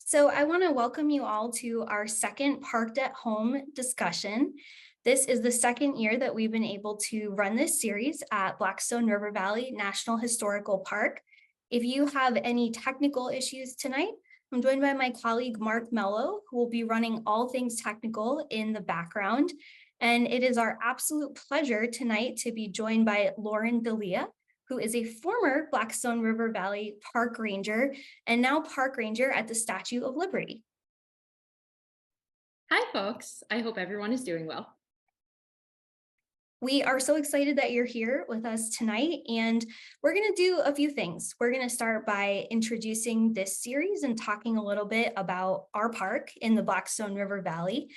So I want to welcome you all to our second Parked at Home discussion. This is the second year that we've been able to run this series at Blackstone River Valley National Historical Park. If you have any technical issues tonight, I'm joined by my colleague Mark Mello, who will be running all things technical in the background. And it is our absolute pleasure tonight to be joined by Lauren Delia, who is a former Blackstone River Valley Park Ranger and now Park Ranger at the Statue of Liberty. Hi, folks. I hope everyone is doing well. We are so excited that you're here with us tonight, and we're going to do a few things. We're going to start by introducing this series and talking a little bit about our park in the Blackstone River Valley.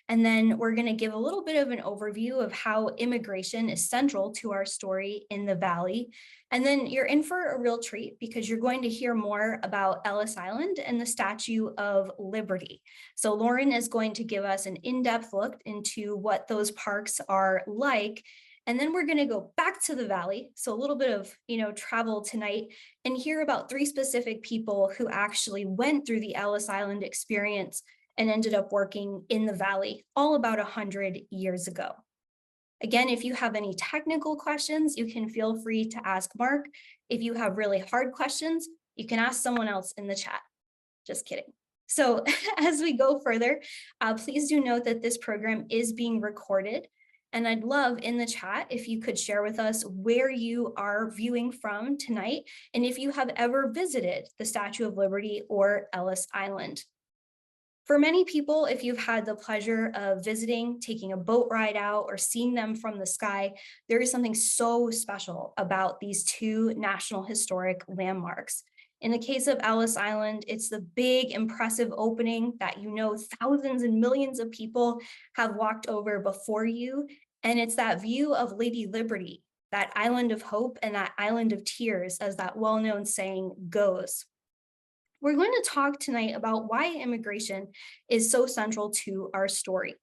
And then we're going to give a little bit of an overview of how immigration is central to our story in the Valley. And then you're in for a real treat because you're going to hear more about Ellis Island and the Statue of Liberty. So Lauren is going to give us an in-depth look into what those parks are like. And then we're going to go back to the Valley. So a little bit of, travel tonight and hear about three specific people who actually went through the Ellis Island experience and ended up working in the Valley all about 100 years ago. Again, if you have any technical questions, you can feel free to ask Mark. If you have really hard questions, you can ask someone else in the chat. Just kidding. So as we go further, please do note that this program is being recorded. And I'd love in the chat if you could share with us where you are viewing from tonight and if you have ever visited the Statue of Liberty or Ellis Island. For many people, if you've had the pleasure of visiting, taking a boat ride out, or seeing them from the sky, there is something so special about these two National Historic Landmarks. In the case of Ellis Island, it's the big, impressive opening that thousands and millions of people have walked over before you. And it's that view of Lady Liberty, that island of hope and that island of tears, as that well-known saying goes. We're going to talk tonight about why immigration is so central to our story.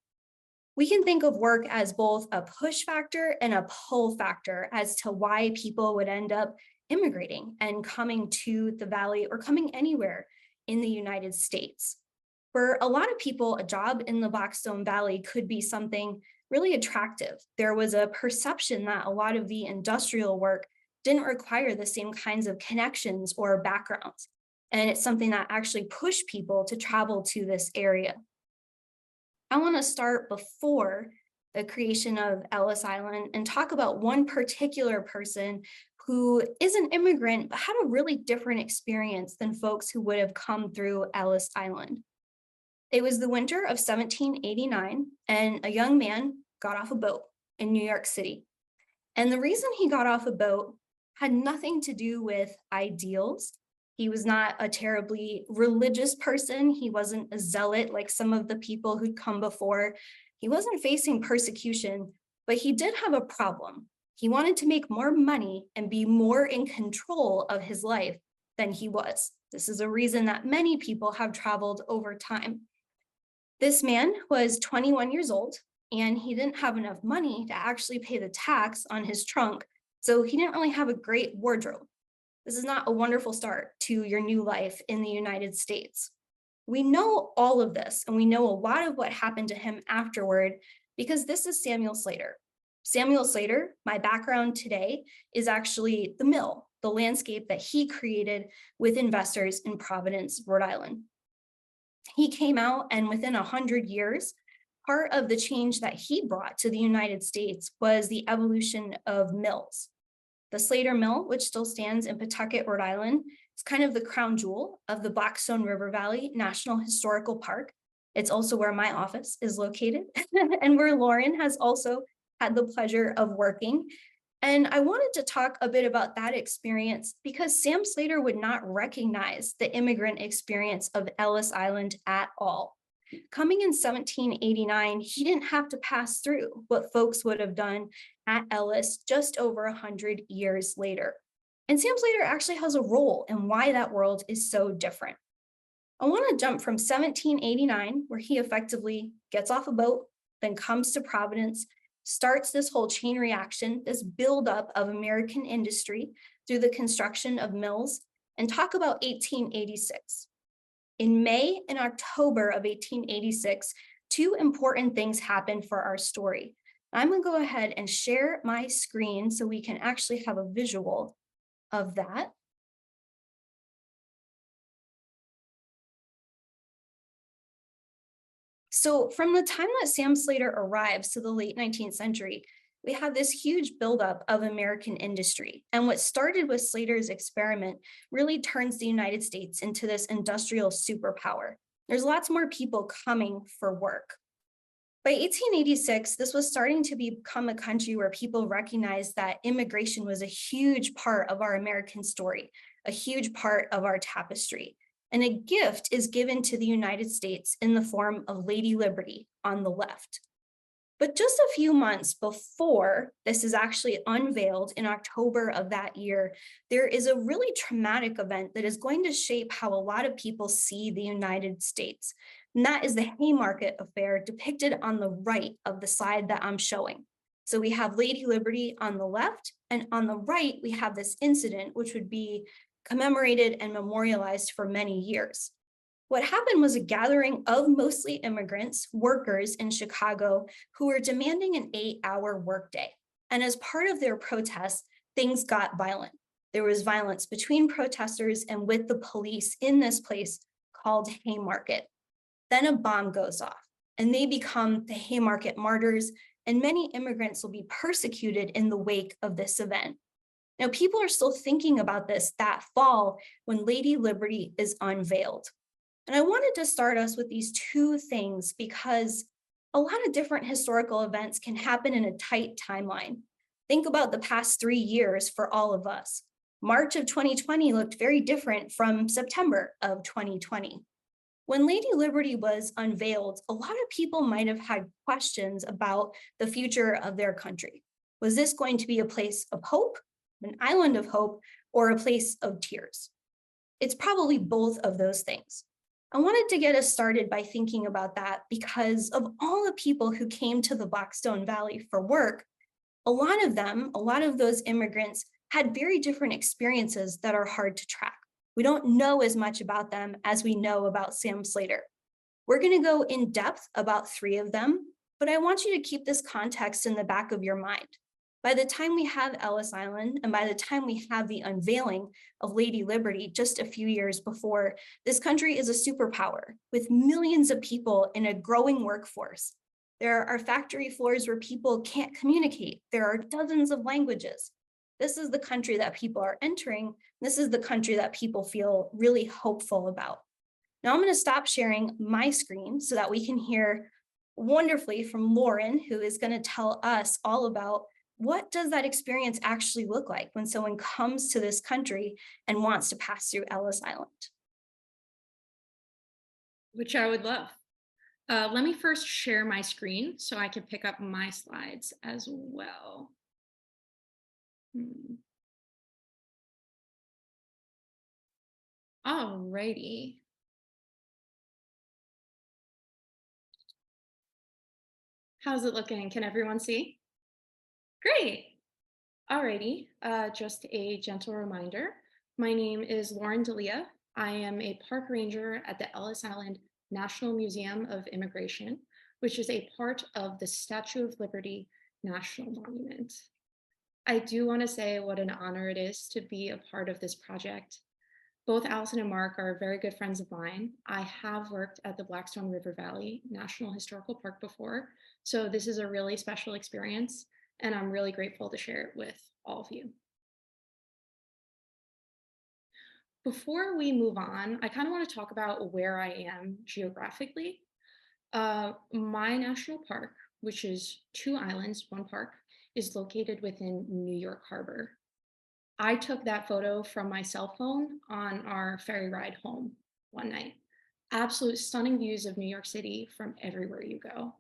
We can think of work as both a push factor and a pull factor as to why people would end up immigrating and coming to the Valley or coming anywhere in the United States. For a lot of people, a job in the Blackstone Valley could be something really attractive. There was a perception that a lot of the industrial work didn't require the same kinds of connections or backgrounds. And it's something that actually pushed people to travel to this area. I want to start before the creation of Ellis Island and talk about one particular person who is an immigrant, but had a really different experience than folks who would have come through Ellis Island. It was the winter of 1789, and a young man got off a boat in New York City. And the reason he got off a boat had nothing to do with ideals. He was not a terribly religious person. He wasn't a zealot like some of the people who'd come before. He wasn't facing persecution, but he did have a problem. He wanted to make more money and be more in control of his life than he was. This is a reason that many people have traveled over time. This man was 21 years old, and he didn't have enough money to actually pay the tax on his trunk, so he didn't really have a great wardrobe. This is not a wonderful start to your new life in the United States. We know all of this, and we know a lot of what happened to him afterward because this is Samuel Slater. Samuel Slater, my background today, is actually the mill, the landscape that he created with investors in Providence, Rhode Island. He came out, and within 100 years, part of the change that he brought to the United States was the evolution of mills. The Slater Mill, which still stands in Pawtucket, Rhode Island, is kind of the crown jewel of the Blackstone River Valley National Historical Park. It's also where my office is located and where Lauren has also had the pleasure of working. And I wanted to talk a bit about that experience because Sam Slater would not recognize the immigrant experience of Ellis Island at all. Coming in 1789, he didn't have to pass through what folks would have done at Ellis just over 100 years later. And Sam Slater actually has a role in why that world is so different. I want to jump from 1789, where he effectively gets off a boat, then comes to Providence, starts this whole chain reaction, this buildup of American industry through the construction of mills, and talk about 1886. In May and October of 1886, two important things happened for our story. I'm going to go ahead and share my screen so we can actually have a visual of that. So from the time that Sam Slater arrives to the late 19th century, we have this huge buildup of American industry. And what started with Slater's experiment really turns the United States into this industrial superpower. There's lots more people coming for work. By 1886, this was starting to become a country where people recognized that immigration was a huge part of our American story, a huge part of our tapestry. And a gift is given to the United States in the form of Lady Liberty on the left. But just a few months before this is actually unveiled in October of that year, there is a really traumatic event that is going to shape how a lot of people see the United States. And that is the Haymarket Affair depicted on the right of the slide that I'm showing. So we have Lady Liberty on the left, and on the right, we have this incident, which would be commemorated and memorialized for many years. What happened was a gathering of mostly immigrants, workers in Chicago, who were demanding an 8-hour workday. And as part of their protests, things got violent. There was violence between protesters and with the police in this place called Haymarket. Then a bomb goes off, and they become the Haymarket martyrs, and many immigrants will be persecuted in the wake of this event. Now, people are still thinking about this that fall when Lady Liberty is unveiled. And I wanted to start us with these two things because a lot of different historical events can happen in a tight timeline. Think about the past 3 years for all of us. March of 2020 looked very different from September of 2020. When Lady Liberty was unveiled, a lot of people might have had questions about the future of their country. Was this going to be a place of hope, an island of hope, or a place of tears? It's probably both of those things. I wanted to get us started by thinking about that because of all the people who came to the Blackstone Valley for work, a lot of them, a lot of those immigrants had very different experiences that are hard to track. We don't know as much about them as we know about Sam Slater. We're going to go in depth about 3 of them, but I want you to keep this context in the back of your mind. By the time we have Ellis Island, and by the time we have the unveiling of Lady Liberty just a few years before, this country is a superpower with millions of people in a growing workforce. There are factory floors where people can't communicate. There are dozens of languages. This is the country that people are entering. This is the country that people feel really hopeful about. Now I'm going to stop sharing my screen so that we can hear wonderfully from Lauren, who is going to tell us all about what does that experience actually look like when someone comes to this country and wants to pass through Ellis Island? Which I would love. Let me first share my screen so I can pick up my slides as well. Alrighty. How's it looking? Can everyone see? Great. Alrighty. Just a gentle reminder. My name is Lauren Delia. I am a park ranger at the Ellis Island National Museum of Immigration, which is a part of the Statue of Liberty National Monument. I do want to say what an honor it is to be a part of this project. Both Allison and Mark are very good friends of mine. I have worked at the Blackstone River Valley National Historical Park before, so this is a really special experience, and I'm really grateful to share it with all of you. Before we move on, I kind of want to talk about where I am geographically. My national park, which is 2 islands, 1 park, is located within New York Harbor. I took that photo from my cell phone on our ferry ride home one night. Absolute stunning views of New York City from everywhere you go.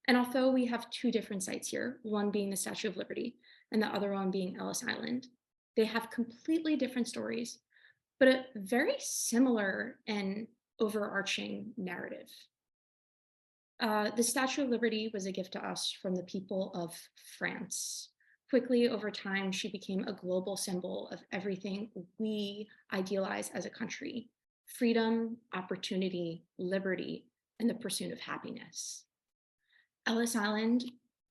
And although we have 2 different sites here, one being the Statue of Liberty and the other one being Ellis Island, they have completely different stories, but a very similar and overarching narrative. The Statue of Liberty was a gift to us from the people of France. Quickly, over time, she became a global symbol of everything we idealize as a country: freedom, opportunity, liberty, and the pursuit of happiness. Ellis Island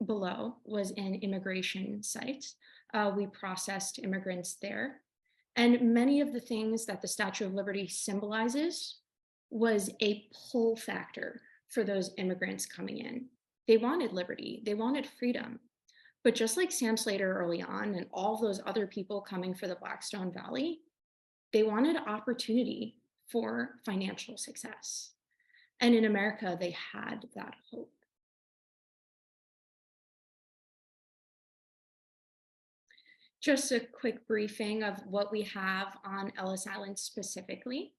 below was an immigration site. We processed immigrants there. And many of the things that the Statue of Liberty symbolizes was a pull factor for those immigrants coming in. They wanted liberty, they wanted freedom. But just like Sam Slater early on and all those other people coming for the Blackstone Valley, they wanted opportunity for financial success. And in America, they had that hope. Just a quick briefing of what we have on Ellis Island specifically.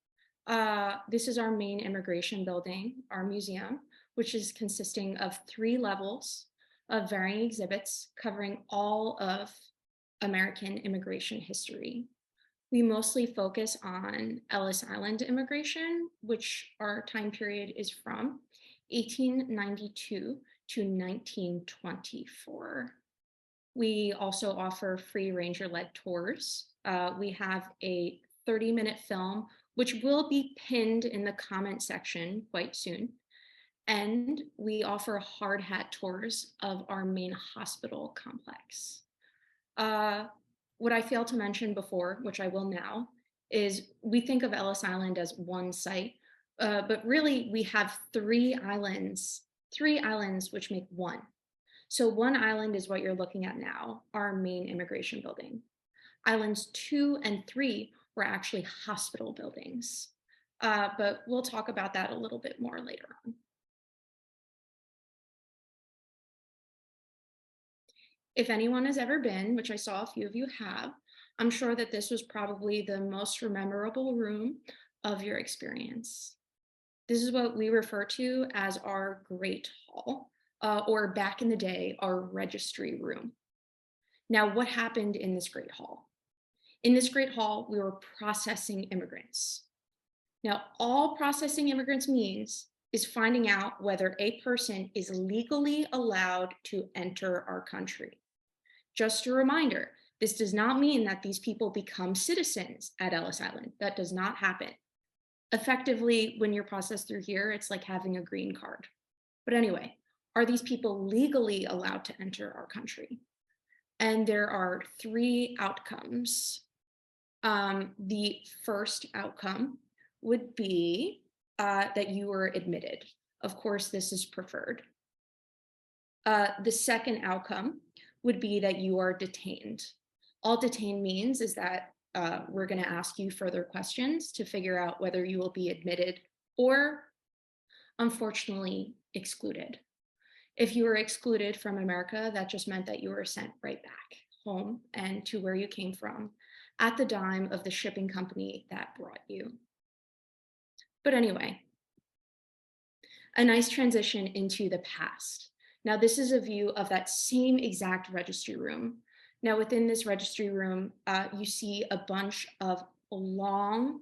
This is our main immigration building, our museum, which is consisting of 3 levels of varying exhibits covering all of American immigration history. We mostly focus on Ellis Island immigration, which our time period is from 1892 to 1924. We also offer free ranger-led tours. We have a 30-minute film, which will be pinned in the comment section quite soon. And we offer hard hat tours of our main hospital complex. What I failed to mention before, which I will now, is we think of Ellis Island as one site, but really we have 3 islands which make one. So one island is what you're looking at now, our main immigration building. Islands 2 and 3 were actually hospital buildings, but we'll talk about that a little bit more later on. If anyone has ever been, which I saw a few of you have, I'm sure that this was probably the most memorable room of your experience. This is what we refer to as our Great Hall, or back in the day, our registry room. Now, what happened in this Great Hall? In this Great Hall, we were processing immigrants. Now, all processing immigrants means is finding out whether a person is legally allowed to enter our country. Just a reminder, this does not mean that these people become citizens at Ellis Island. That does not happen. Effectively, when you're processed through here, it's like having a green card. But anyway, are these people legally allowed to enter our country? And there are 3 outcomes. The first outcome would be that you were admitted. Of course, this is preferred. The second outcome would be that you are detained. All detained means is that we're going to ask you further questions to figure out whether you will be admitted or, unfortunately, excluded. If you were excluded from America, that just meant that you were sent right back home and to where you came from at the dime of the shipping company that brought you. But anyway, a nice transition into the past. Now, this is a view of that same exact registry room. Now, within this registry room, you see a bunch of long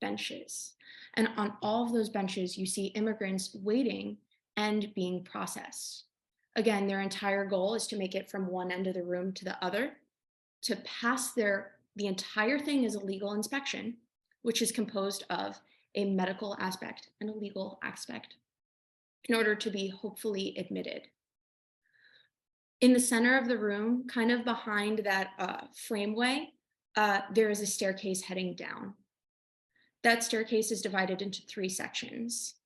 benches. And on all of those benches, you see immigrants waiting and being processed. Again, their entire goal is to make it from one end of the room to the other. To pass the entire thing is a legal inspection, which is composed of a medical aspect and a legal aspect in order to be hopefully admitted. In the center of the room, kind of behind that frameway, there is a staircase heading down. That staircase is divided into 3 sections.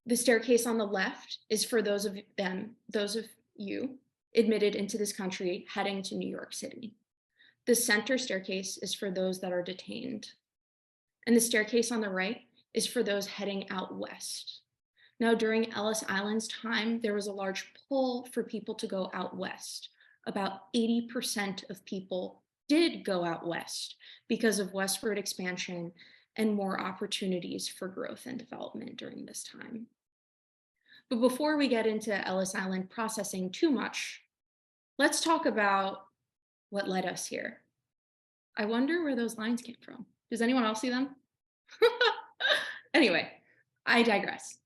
The staircase on the left is for those of you admitted into this country heading to New York City. The center staircase is for those that are detained. And the staircase on the right is for those heading out west. Now, during Ellis Island's time, there was a large pull for people to go out west. About 80% of people did go out west because of westward expansion and more opportunities for growth and development during this time. But before we get into Ellis Island processing too much, let's talk about what led us here. I wonder where those lines came from. Does anyone else see them? Anyway, I digress.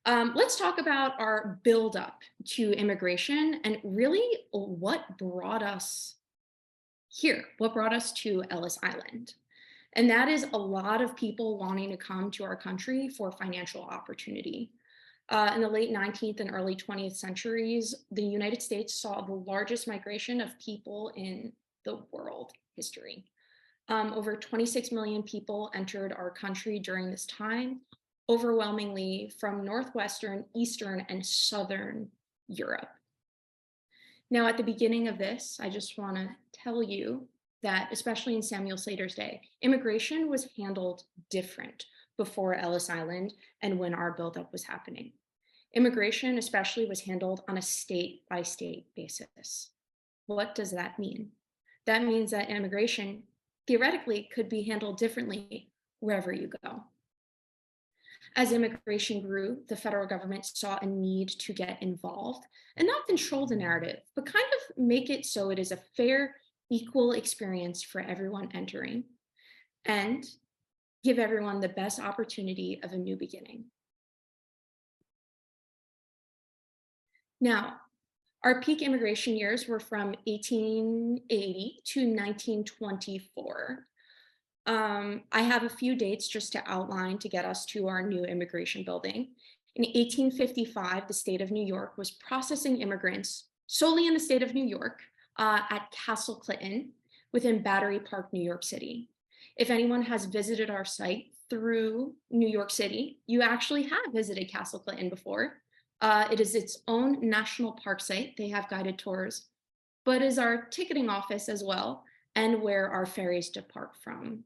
Let's talk about our build-up to immigration and really what brought us here, what brought us to Ellis Island. And that is a lot of people wanting to come to our country for financial opportunity. In the late 19th and early 20th centuries, the United States saw the largest migration of people in the world history. Over 26 million people entered our country during this time, overwhelmingly from Northwestern, Eastern, and Southern Europe. Now, at the beginning of this, I just want to tell you that, especially in Samuel Slater's day, immigration was handled different before Ellis Island and when our buildup was happening. Immigration, especially, was handled on a state by state basis. What does that mean? That means that immigration theoretically could be handled differently wherever you go. As immigration grew, the federal government saw a need to get involved and not control the narrative, but kind of make it so it is a fair, equal experience for everyone entering and give everyone the best opportunity of a new beginning. Now, our peak immigration years were from 1880 to 1924. I have a few dates just to outline to get us to our new immigration building. In 1855, the state of New York was processing immigrants solely in the state of New York at Castle Clinton within Battery Park, New York City. If anyone has visited our site through New York City, you actually have visited Castle Clinton before. It is its own national park site. They have guided tours, but is our ticketing office as well, and where our ferries depart from.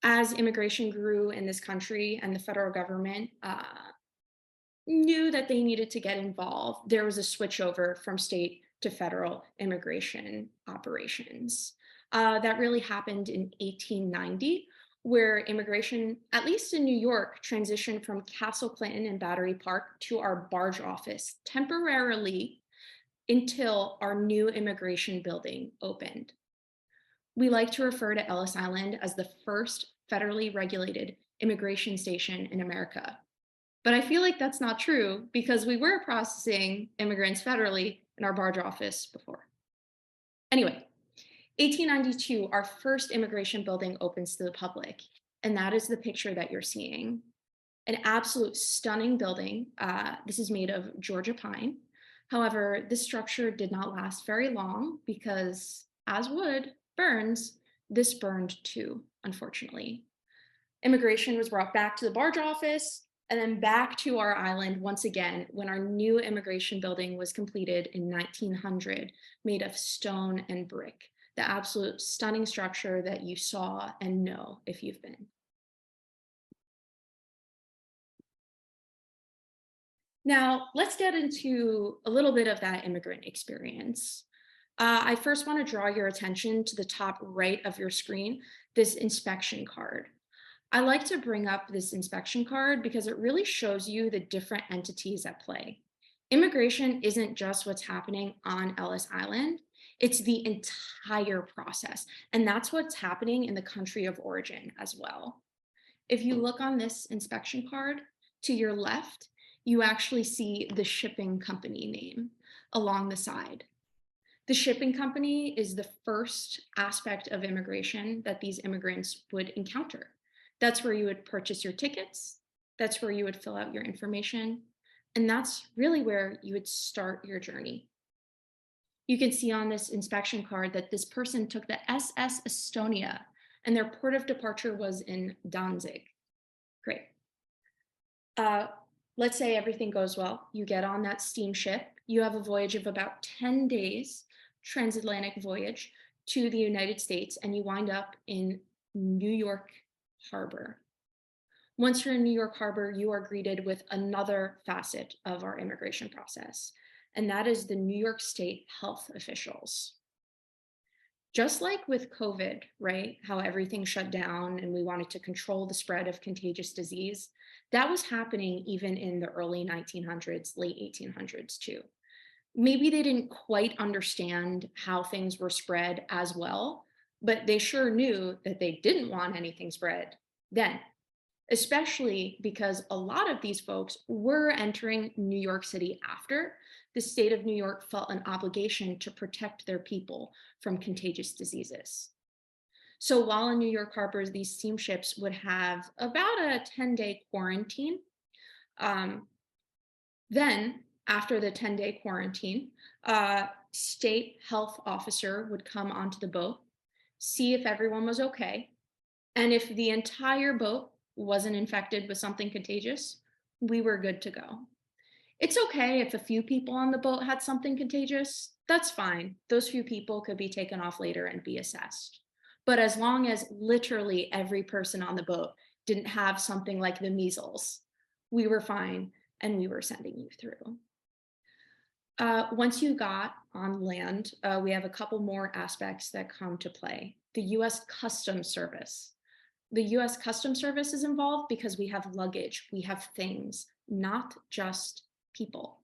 As immigration grew in this country and the federal government knew that they needed to get involved, there was a switchover from state to federal immigration operations. That really happened in 1890, where immigration, at least in New York, transitioned from Castle Clinton and Battery Park to our barge office temporarily until our new immigration building opened. We like to refer to Ellis Island as the first federally regulated immigration station in America. But I feel like that's not true because we were processing immigrants federally in our barge office before. Anyway, 1892, our first immigration building opens to the public, and that is the picture that you're seeing. An absolute stunning building. This is made of Georgia pine. However, this structure did not last very long because, as wood burns, this burned too, unfortunately. Immigration was brought back to the barge office and then back to our island once again when our new immigration building was completed in 1900, made of stone and brick. The absolute stunning structure that you saw and know if you've been. Now, let's get into a little bit of that immigrant experience. I first want to draw your attention to the top right of your screen, this inspection card. I like to bring up this inspection card because it really shows you the different entities at play. Immigration isn't just what's happening on Ellis Island, it's the entire process. And that's what's happening in the country of origin as well. If you look on this inspection card to your left, you actually see the shipping company name along the side. The shipping company is the first aspect of immigration that these immigrants would encounter. That's where you would purchase your tickets. That's where you would fill out your information. And that's really where you would start your journey. You can see on this inspection card that this person took the SS Estonia and their port of departure was in Danzig. Great. Let's say everything goes well. You get on that steamship. You have a voyage of about 10 days, transatlantic voyage to the United States, and you wind up in New York Harbor. Once you're in New York Harbor, you are greeted with another facet of our immigration process, and that is the New York State health officials. Just like with COVID, right? How everything shut down and we wanted to control the spread of contagious disease, that was happening even in the early 1900s, late 1800s too. Maybe they didn't quite understand how things were spread as well, but they sure knew that they didn't want anything spread then, especially because a lot of these folks were entering New York City after the state of New York felt an obligation to protect their people from contagious diseases. So while in New York harbors, these steamships would have about a 10-day quarantine. Um, then, after the 10-day quarantine, a state health officer would come onto the boat, see if everyone was okay, and if the entire boat wasn't infected with something contagious, we were good to go. It's okay if a few people on the boat had something contagious. That's fine. Those few people could be taken off later and be assessed. But as long as literally every person on the boat didn't have something like the measles, we were fine and we were sending you through. Once you got on land, we have a couple more aspects that come to play. The US Customs Service. The US Customs Service is involved because we have luggage, we have things, not just people.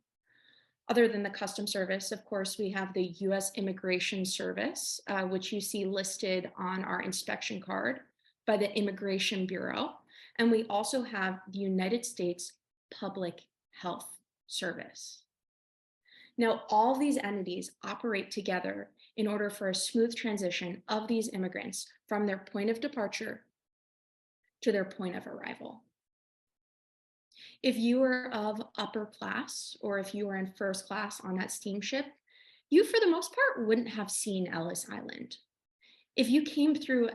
Other than the Customs Service, of course, we have the US Immigration Service, which you see listed on our inspection card by the Immigration Bureau. And we also have the United States Public Health Service. Now, all these entities operate together in order for a smooth transition of these immigrants from their point of departure to their point of arrival. If you were of upper class or if you were in first class on that steamship, you, for the most part, wouldn't have seen Ellis Island. If you came through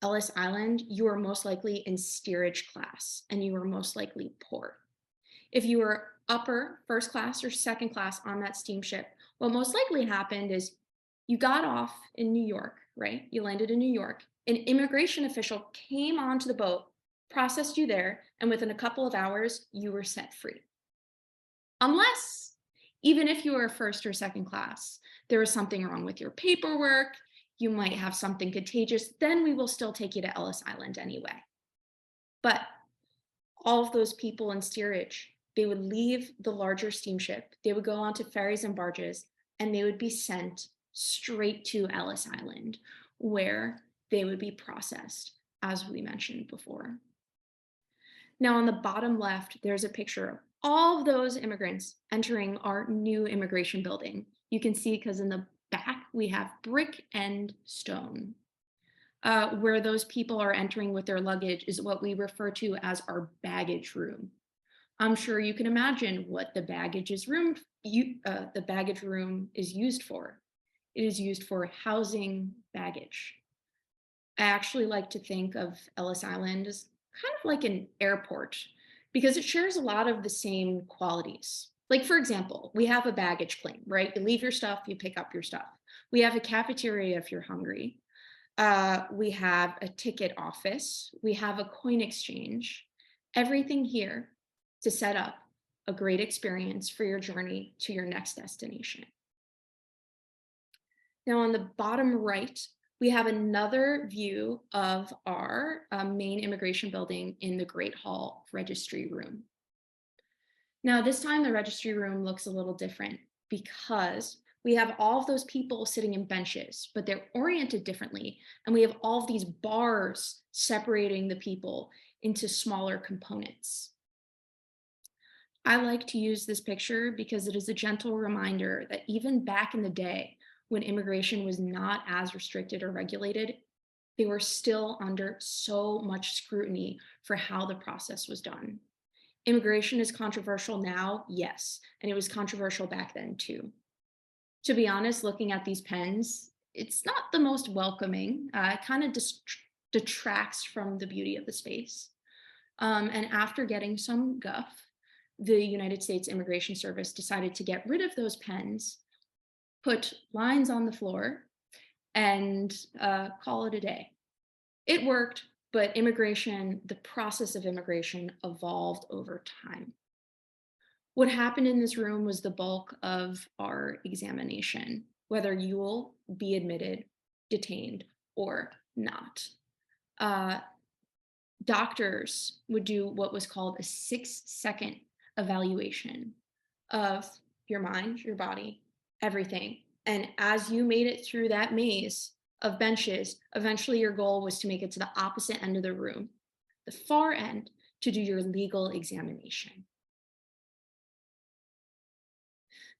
Ellis Island, you were most likely in steerage class and you were most likely poor. If you were upper first class or second class on that steamship, what most likely happened is you got off in New York, right? You landed in New York. An immigration official came onto the boat, processed you there, and within a couple of hours, you were set free. Unless, even if you were first or second class, there was something wrong with your paperwork, you might have something contagious, then we will still take you to Ellis Island anyway. But all of those people in steerage, they would leave the larger steamship, they would go onto ferries and barges, and they would be sent straight to Ellis Island, where they would be processed, as we mentioned before. Now, on the bottom left, there's a picture of all of those immigrants entering our new immigration building. You can see because in the back, we have brick and stone. Where those people are entering with their luggage is what we refer to as our baggage room. I'm sure you can imagine what the baggage room is used for. It is used for housing baggage. I actually like to think of Ellis Island as kind of like an airport because it shares a lot of the same qualities. Like, for example, we have a baggage claim, right? You leave your stuff, you pick up your stuff. We have a cafeteria if you're hungry. We have a ticket office. We have a coin exchange. Everything here to set up a great experience for your journey to your next destination. Now, on the bottom right, we have another view of our main immigration building in the Great Hall Registry Room. Now, this time the registry room looks a little different because we have all of those people sitting in benches, but they're oriented differently. And we have all of these bars separating the people into smaller components. I like to use this picture because it is a gentle reminder that even back in the day, when immigration was not as restricted or regulated, they were still under so much scrutiny for how the process was done. Immigration is controversial now, yes, and it was controversial back then too. To be honest, looking at these pens, it's not the most welcoming. It kind of detracts from the beauty of the space. And after getting some guff, the United States Immigration Service decided to get rid of those pens, put lines on the floor, and call it a day. It worked, but immigration, the process of immigration evolved over time. What happened in this room was the bulk of our examination, whether you will be admitted, detained, or not. Doctors would do what was called a 6-second evaluation of your mind, your body, everything. And as you made it through that maze of benches, eventually your goal was to make it to the opposite end of the room, the far end, to do your legal examination.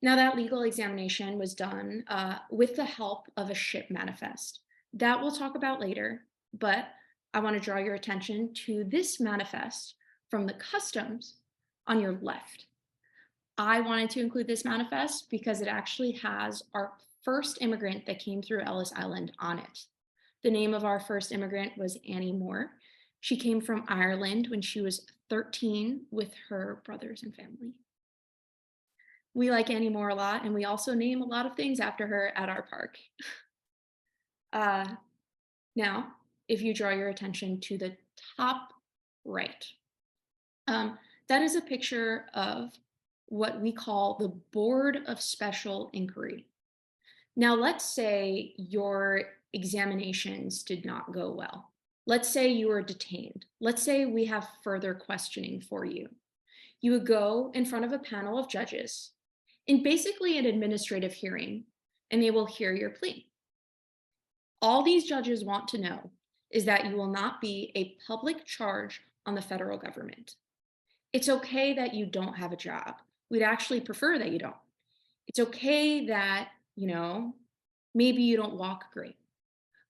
Now, that legal examination was done with the help of a ship manifest. That we'll talk about later. But I want to draw your attention to this manifest from the customs on your left. I wanted to include this manifest because it actually has our first immigrant that came through Ellis Island on it. The name of our first immigrant was Annie Moore. She came from Ireland when she was 13 with her brothers and family. We like Annie Moore a lot, and we also name a lot of things after her at our park. Uh, Now, if you draw your attention to the top right, um, that is a picture of what we call the Board of Special Inquiry. Now, let's say your examinations did not go well. Let's say you were detained. Let's say we have further questioning for you. You would go in front of a panel of judges in basically an administrative hearing, and they will hear your plea. All these judges want to know is that you will not be a public charge on the federal government. It's okay that you don't have a job. We'd actually prefer that you don't. It's okay that, maybe you don't walk great.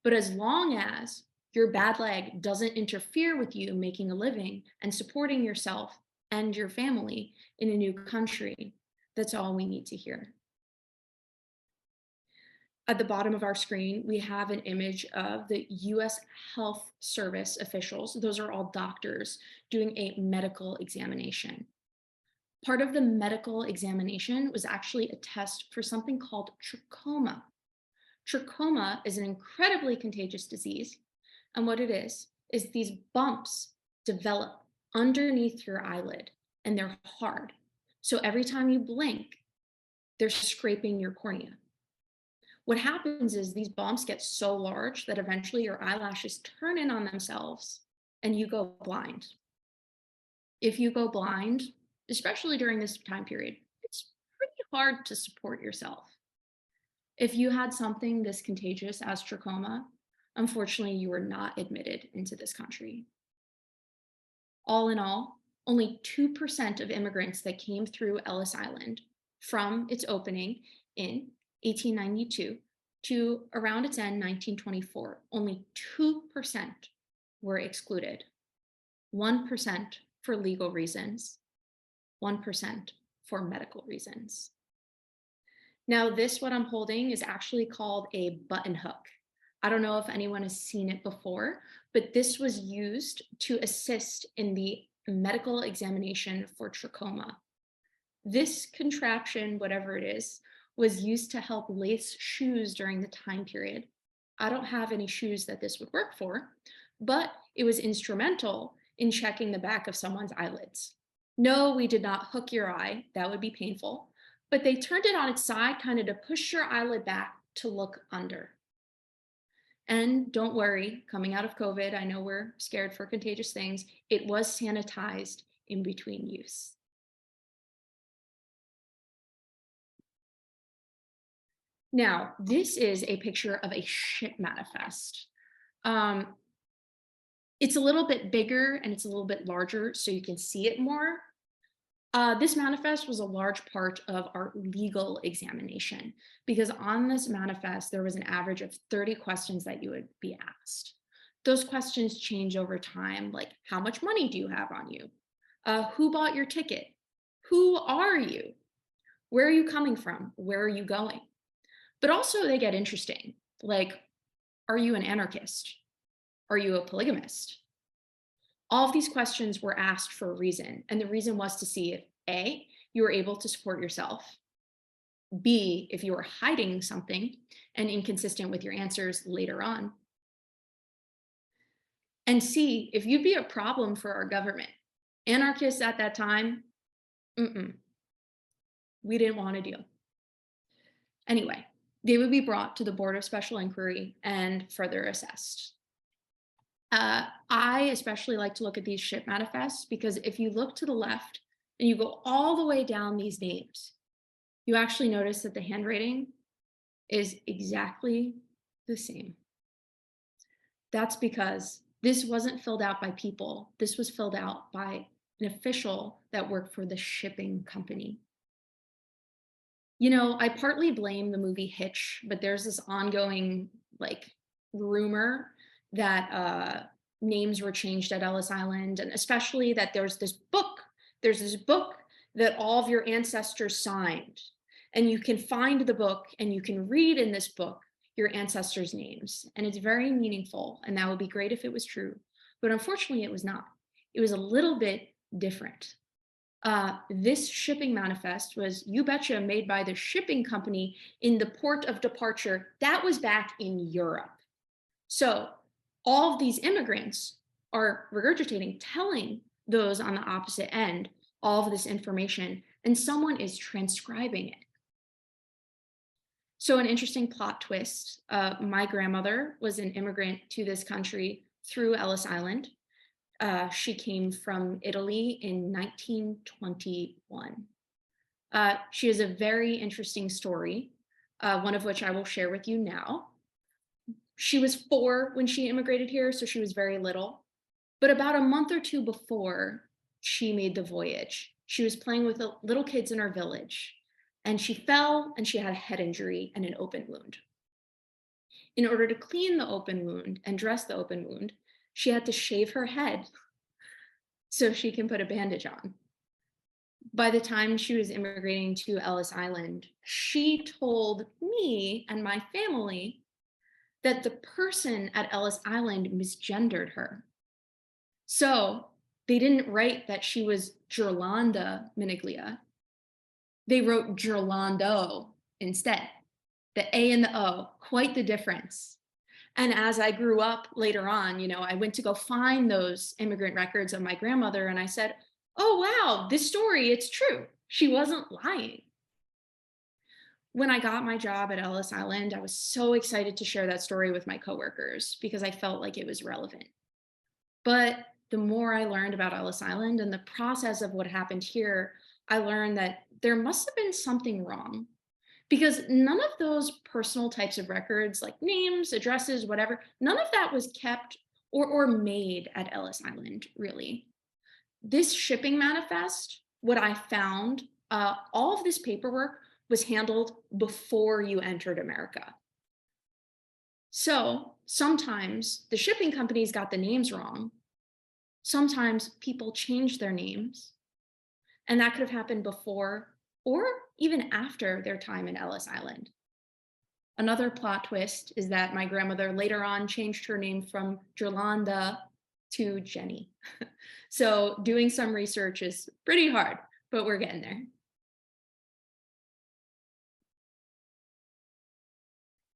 But as long as your bad leg doesn't interfere with you making a living and supporting yourself and your family in a new country, that's all we need to hear. At the bottom of our screen, we have an image of the US Health Service officials. Those are all doctors doing a medical examination. Part of the medical examination was actually a test for something called trachoma. Trachoma is an incredibly contagious disease. And what it is these bumps develop underneath your eyelid and they're hard. So every time you blink, they're scraping your cornea. What happens is these bumps get so large that eventually your eyelashes turn in on themselves and you go blind. If you go blind, especially during this time period, it's pretty hard to support yourself. If you had something this contagious as trachoma, unfortunately, you were not admitted into this country. All in all, only 2% of immigrants that came through Ellis Island from its opening in 1892 to around its end, 1924, only 2% were excluded. 1% for legal reasons, 1% for medical reasons. Now, what I'm holding is actually called a button hook. I don't know if anyone has seen it before, but this was used to assist in the medical examination for trachoma. This contraption, whatever it is, was used to help lace shoes during the time period. I don't have any shoes that this would work for, but it was instrumental in checking the back of someone's eyelids. No, we did not hook your eye. That would be painful. But they turned it on its side, kind of to push your eyelid back to look under. And don't worry, coming out of COVID, I know we're scared for contagious things. It was sanitized in between use. Now, this is a picture of a ship manifest. It's a little bit bigger and it's a little bit larger, so you can see it more. This manifest was a large part of our legal examination because on this manifest, there was an average of 30 questions that you would be asked. Those questions change over time, like how much money do you have on you? Who bought your ticket? Who are you? Where are you coming from? Where are you going? But also they get interesting, like, are you an anarchist? Are you a polygamist? All of these questions were asked for a reason, and the reason was to see if A, you were able to support yourself, B, if you were hiding something and inconsistent with your answers later on, and C, if you'd be a problem for our government. Anarchists at that time, we didn't want to deal. Anyway, they would be brought to the Board of Special Inquiry and further assessed. I especially like to look at these ship manifests because if you look to the left and you go all the way down these names, you actually notice that the handwriting is exactly the same. That's because this wasn't filled out by people. This was filled out by an official that worked for the shipping company. I partly blame the movie Hitch, but there's this ongoing rumor that names were changed at Ellis Island, and especially that there's this book that all of your ancestors signed. And you can find the book and you can read in this book your ancestors' names. And it's very meaningful. And that would be great if it was true. But unfortunately, it was not. It was a little bit different. This shipping manifest was, you betcha, made by the shipping company in the port of departure. That was back in Europe. So all of these immigrants are regurgitating, telling those on the opposite end all of this information, and someone is transcribing it. So an interesting plot twist, my grandmother was an immigrant to this country through Ellis Island. She came from Italy in 1921. She has a very interesting story, one of which I will share with you now. She was 4 when she immigrated here, so she was very little. But about a month or 2 before she made the voyage, she was playing with the little kids in our village, and she fell and she had a head injury and an open wound. In order to clean the open wound and dress the open wound, she had to shave her head so she can put a bandage on. By the time she was immigrating to Ellis Island, she told me and my family that the person at Ellis Island misgendered her. So they didn't write that she was Gerlanda Miniglia. They wrote Gerlando instead. The A and the O, quite the difference. And as I grew up later on, I went to go find those immigrant records of my grandmother, and I said, oh, wow, this story, it's true. She wasn't lying. When I got my job at Ellis Island, I was so excited to share that story with my coworkers because I felt like it was relevant. But the more I learned about Ellis Island and the process of what happened here, I learned that there must have been something wrong, because none of those personal types of records, like names, addresses, whatever, none of that was kept or made at Ellis Island, really. This shipping manifest, what I found, all of this paperwork was handled before you entered America. So sometimes the shipping companies got the names wrong. Sometimes people changed their names. And that could have happened before or even after their time in Ellis Island. Another plot twist is that my grandmother later on changed her name from Jolanda to Jenny. So doing some research is pretty hard, but we're getting there.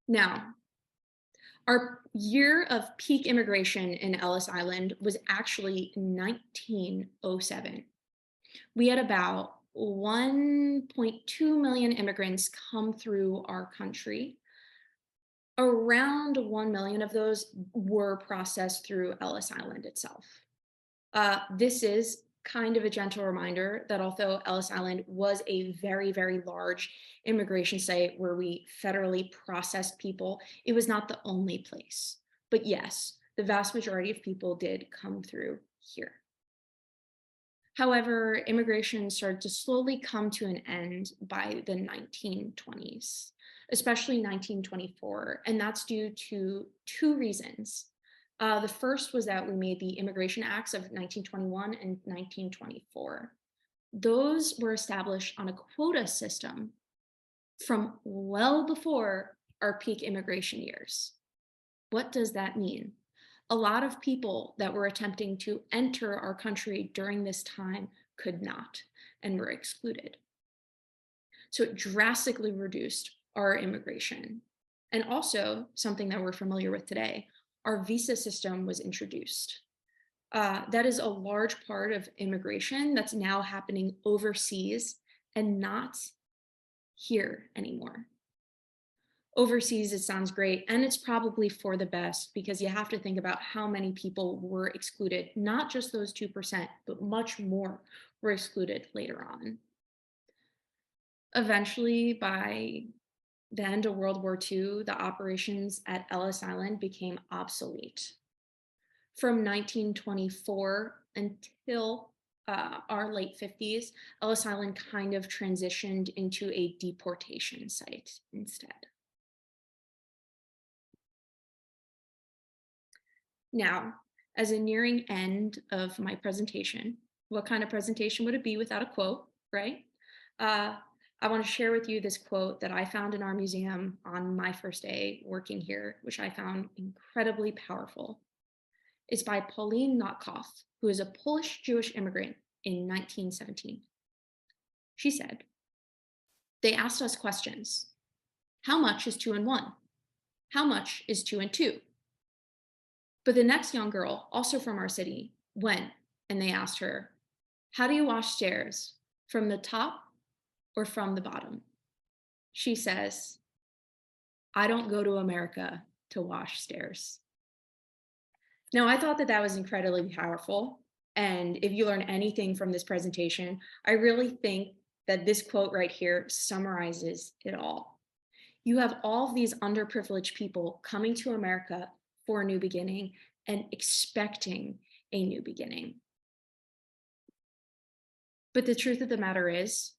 Now, our year of peak immigration in Ellis Island was actually 1907. We had about 1.2 million immigrants come through our country. Around 1 million of those were processed through Ellis Island itself. This is kind of a gentle reminder that although Ellis Island was a very, very large immigration site where we federally processed people, it was not the only place. But yes, the vast majority of people did come through here. However, immigration started to slowly come to an end by the 1920s, especially 1924, and that's due to 2 reasons. The first was that we made the Immigration Acts of 1921 and 1924. Those were established on a quota system from well before our peak immigration years. What does that mean? A lot of people that were attempting to enter our country during this time could not and were excluded. So it drastically reduced our immigration. And also, something that we're familiar with today, our visa system was introduced. That is a large part of immigration that's now happening overseas and not here anymore. Overseas, it sounds great, and it's probably for the best because you have to think about how many people were excluded, not just those 2%, but much more were excluded later on. Eventually, by the end of World War II, the operations at Ellis Island became obsolete. From 1924 until our late 50s, Ellis Island kind of transitioned into a deportation site instead. Now, as a nearing end of my presentation, what kind of presentation would it be without a quote, right? Uh, I want to share with you this quote that I found in our museum on my first day working here, which I found incredibly powerful. It's by Pauline Notkoff, who is a Polish Jewish immigrant in 1917. She said, "They asked us questions. How much is 2 and 1? How much is 2 and 2?" But the next young girl, also from our city, went and they asked her, "How do you wash stairs? From the top or from the bottom?" She says, "I don't go to America to wash stairs." Now, I thought that that was incredibly powerful. And if you learn anything from this presentation, I really think that this quote right here summarizes it all. You have all of these underprivileged people coming to America for a new beginning and expecting a new beginning. But the truth of the matter is,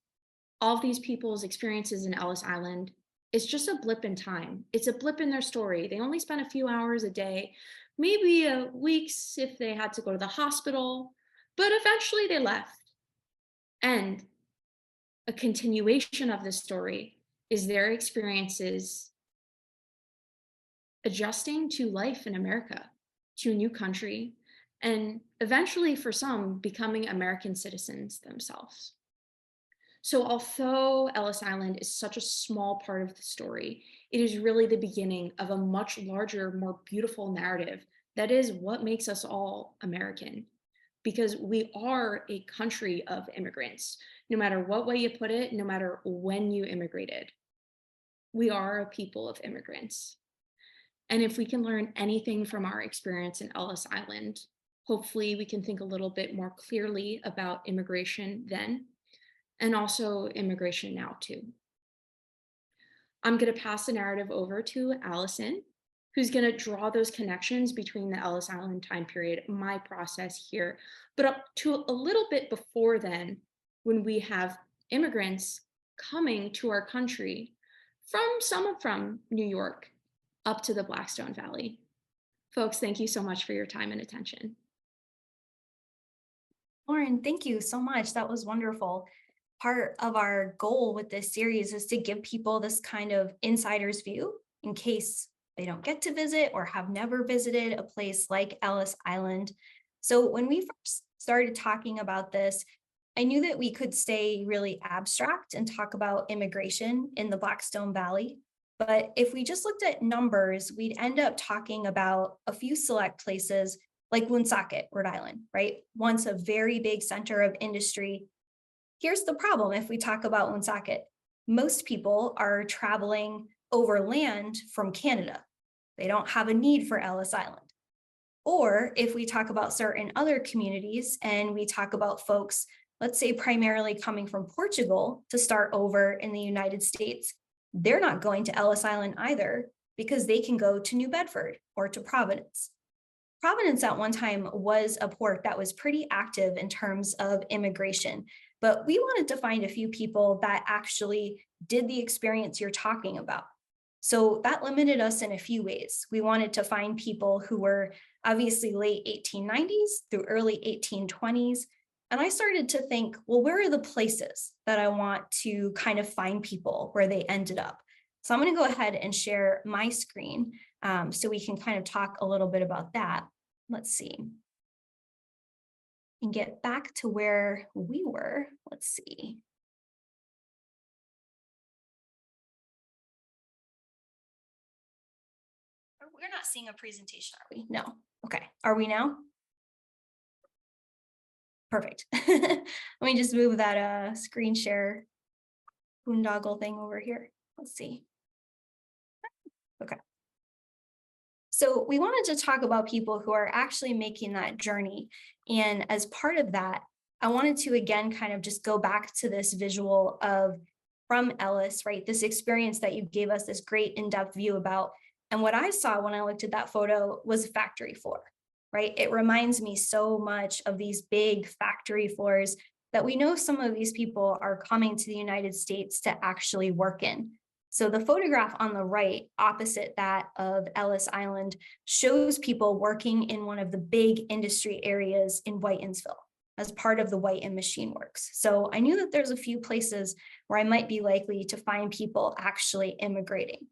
all of these people's experiences in Ellis Island is just a blip in time. It's a blip in their story. They only spent a few hours a day, maybe weeks if they had to go to the hospital, but eventually they left. And a continuation of this story is their experiences adjusting to life in America, to a new country, and eventually, for some, becoming American citizens themselves. So, although Ellis Island is such a small part of the story, it is really the beginning of a much larger, more beautiful narrative that is what makes us all American. Because we are a country of immigrants, no matter what way you put it, no matter when you immigrated. We are a people of immigrants. And if we can learn anything from our experience in Ellis Island, hopefully we can think a little bit more clearly about immigration then and also immigration now too. I'm going to pass the narrative over to Allison, who's going to draw those connections between the Ellis Island time period, my process here, but up to a little bit before then, when we have immigrants coming to our country from New York up to the Blackstone Valley. Folks, thank you so much for your time and attention. Lauren, thank you so much. That was wonderful. Part of our goal with this series is to give people this kind of insider's view in case they don't get to visit or have never visited a place like Ellis Island. So when we first started talking about this, I knew that we could stay really abstract and talk about immigration in the Blackstone Valley. But if we just looked at numbers, we'd end up talking about a few select places like Woonsocket, Rhode Island, right? Once a very big center of industry. Here's the problem if we talk about Woonsocket. Most people are traveling overland from Canada. They don't have a need for Ellis Island. Or if we talk about certain other communities and we talk about folks, let's say primarily coming from Portugal to start over in the United States, they're not going to Ellis Island either because they can go to New Bedford or to Providence. Providence at one time was a port that was pretty active in terms of immigration, but we wanted to find a few people that actually did the experience you're talking about. So that limited us in a few ways. We wanted to find people who were obviously late 1890s through early 1820s. And I started to think, well, where are the places that I want to kind of find people where they ended up? So I'm going to go ahead and share my screen so we can kind of talk a little bit about that. Let's see. And get back to where we were. Let's see. We're not seeing a presentation, are we? No. Okay. Are we now? Perfect. Let me just move that screen share boondoggle thing over here. Let's see. Okay. So we wanted to talk about people who are actually making that journey. And as part of that, I wanted to again kind of just go back to this visual of from Ellis, right? This experience that you gave us this great in-depth view about. And what I saw when I looked at that photo was a factory floor, right? It reminds me so much of these big factory floors that we know some of these people are coming to the United States to actually work in. So the photograph on the right, opposite that of Ellis Island, shows people working in one of the big industry areas in Whitinsville as part of the White and Machine Works. So I knew that there's a few places where I might be likely to find people actually immigrating.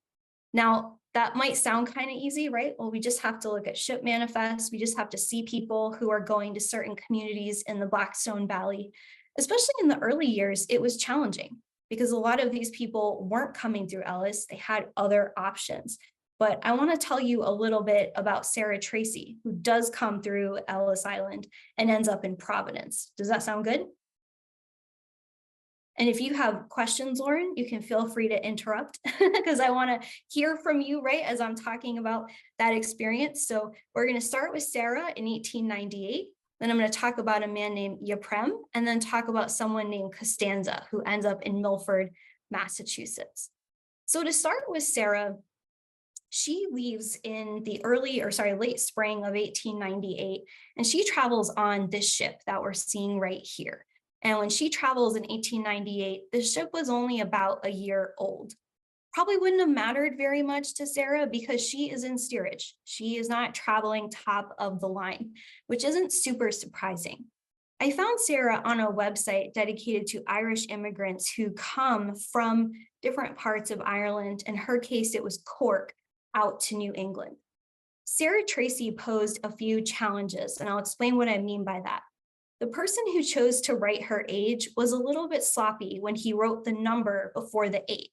Now, that might sound kind of easy, right? Well, we just have to look at ship manifests. We just have to see people who are going to certain communities in the Blackstone Valley. Especially in the early years, it was challenging because a lot of these people weren't coming through Ellis. They had other options. But I want to tell you a little bit about Sarah Tracy, who does come through Ellis Island and ends up in Providence. Does that sound good? And if you have questions, Lauren, you can feel free to interrupt because I want to hear from you, right, as I'm talking about that experience. So we're going to start with Sarah in 1898. Then I'm going to talk about a man named Yaprem, and then talk about someone named Costanza, who ends up in Milford, Massachusetts. So to start with Sarah, she leaves in the late spring of 1898, and she travels on this ship that we're seeing right here. And when she travels in 1898, the ship was only about a year old. Probably wouldn't have mattered very much to Sarah because she is in steerage. She is not traveling top of the line, which isn't super surprising. I found Sarah on a website dedicated to Irish immigrants who come from different parts of Ireland. In her case, it was Cork out to New England. Sarah Tracy posed a few challenges, and I'll explain what I mean by that. The person who chose to write her age was a little bit sloppy when he wrote the number before the 8.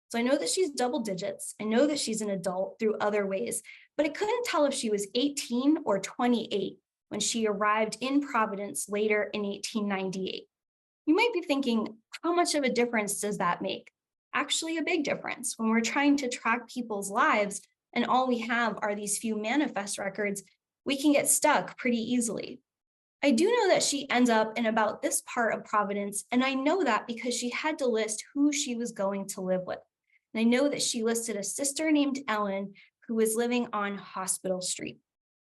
So I know that she's double digits. I know that she's an adult through other ways, but I couldn't tell if she was 18 or 28 when she arrived in Providence later in 1898. You might be thinking, how much of a difference does that make? Actually, a big difference. When we're trying to track people's lives and all we have are these few manifest records, we can get stuck pretty easily. I do know that she ends up in about this part of Providence, and I know that because she had to list who she was going to live with. And I know that she listed a sister named Ellen who was living on Hospital Street.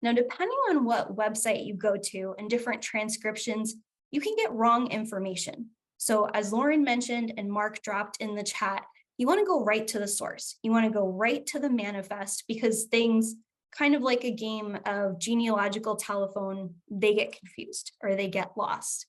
Now, depending on what website you go to and different transcriptions, you can get wrong information. So as Lauren mentioned and Mark dropped in the chat, you want to go right to the source. You want to go right to the manifest because things, kind of like a game of genealogical telephone, they get confused or they get lost.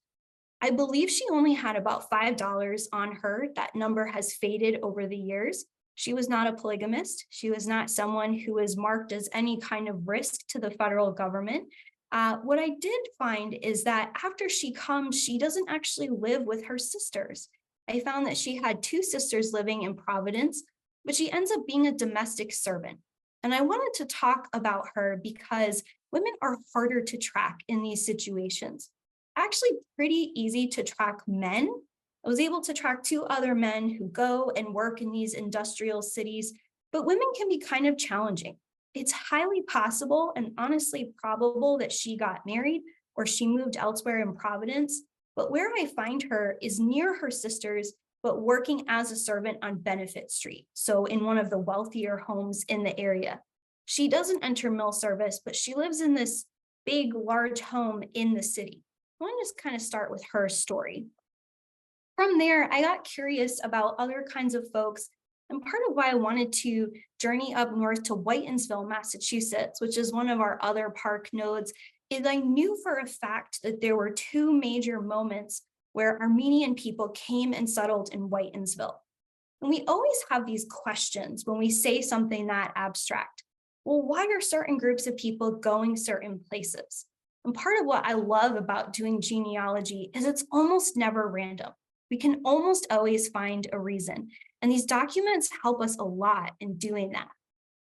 I believe she only had about $5 on her. That number has faded over the years. She was not a polygamist. She was not someone who was marked as any kind of risk to the federal government. What I did find is that after she comes, she doesn't actually live with her sisters. I found that she had 2 sisters living in Providence, but she ends up being a domestic servant. And I wanted to talk about her because women are harder to track in these situations. Actually, pretty easy to track men. I was able to track 2 other men who go and work in these industrial cities, but women can be kind of challenging. It's highly possible and honestly probable that she got married or she moved elsewhere in Providence, but where I find her is near her sisters, but working as a servant on Benefit Street, so in one of the wealthier homes in the area. She doesn't enter mill service, but she lives in this big, large home in the city. I want to just kind of start with her story. From there, I got curious about other kinds of folks, and part of why I wanted to journey up north to Whitinsville, Massachusetts, which is one of our other park nodes, is I knew for a fact that there were 2 major moments where Armenian people came and settled in Whitinsville. And we always have these questions when we say something that abstract. Well, why are certain groups of people going certain places? And part of what I love about doing genealogy is it's almost never random. We can almost always find a reason. And these documents help us a lot in doing that.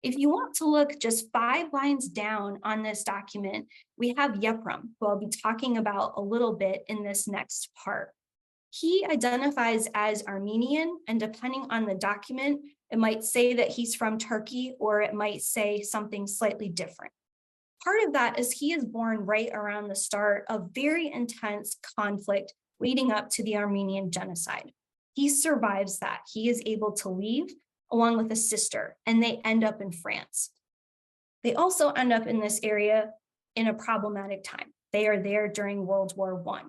If you want to look just 5 lines down on this document, we have Yeprem, who I'll be talking about a little bit in this next part. He identifies as Armenian, and depending on the document, it might say that he's from Turkey, or it might say something slightly different. Part of that is he is born right around the start of very intense conflict leading up to the Armenian genocide. He survives that. He is able to leave along with a sister, and they end up in France. They also end up in this area in a problematic time. They are there during World War I.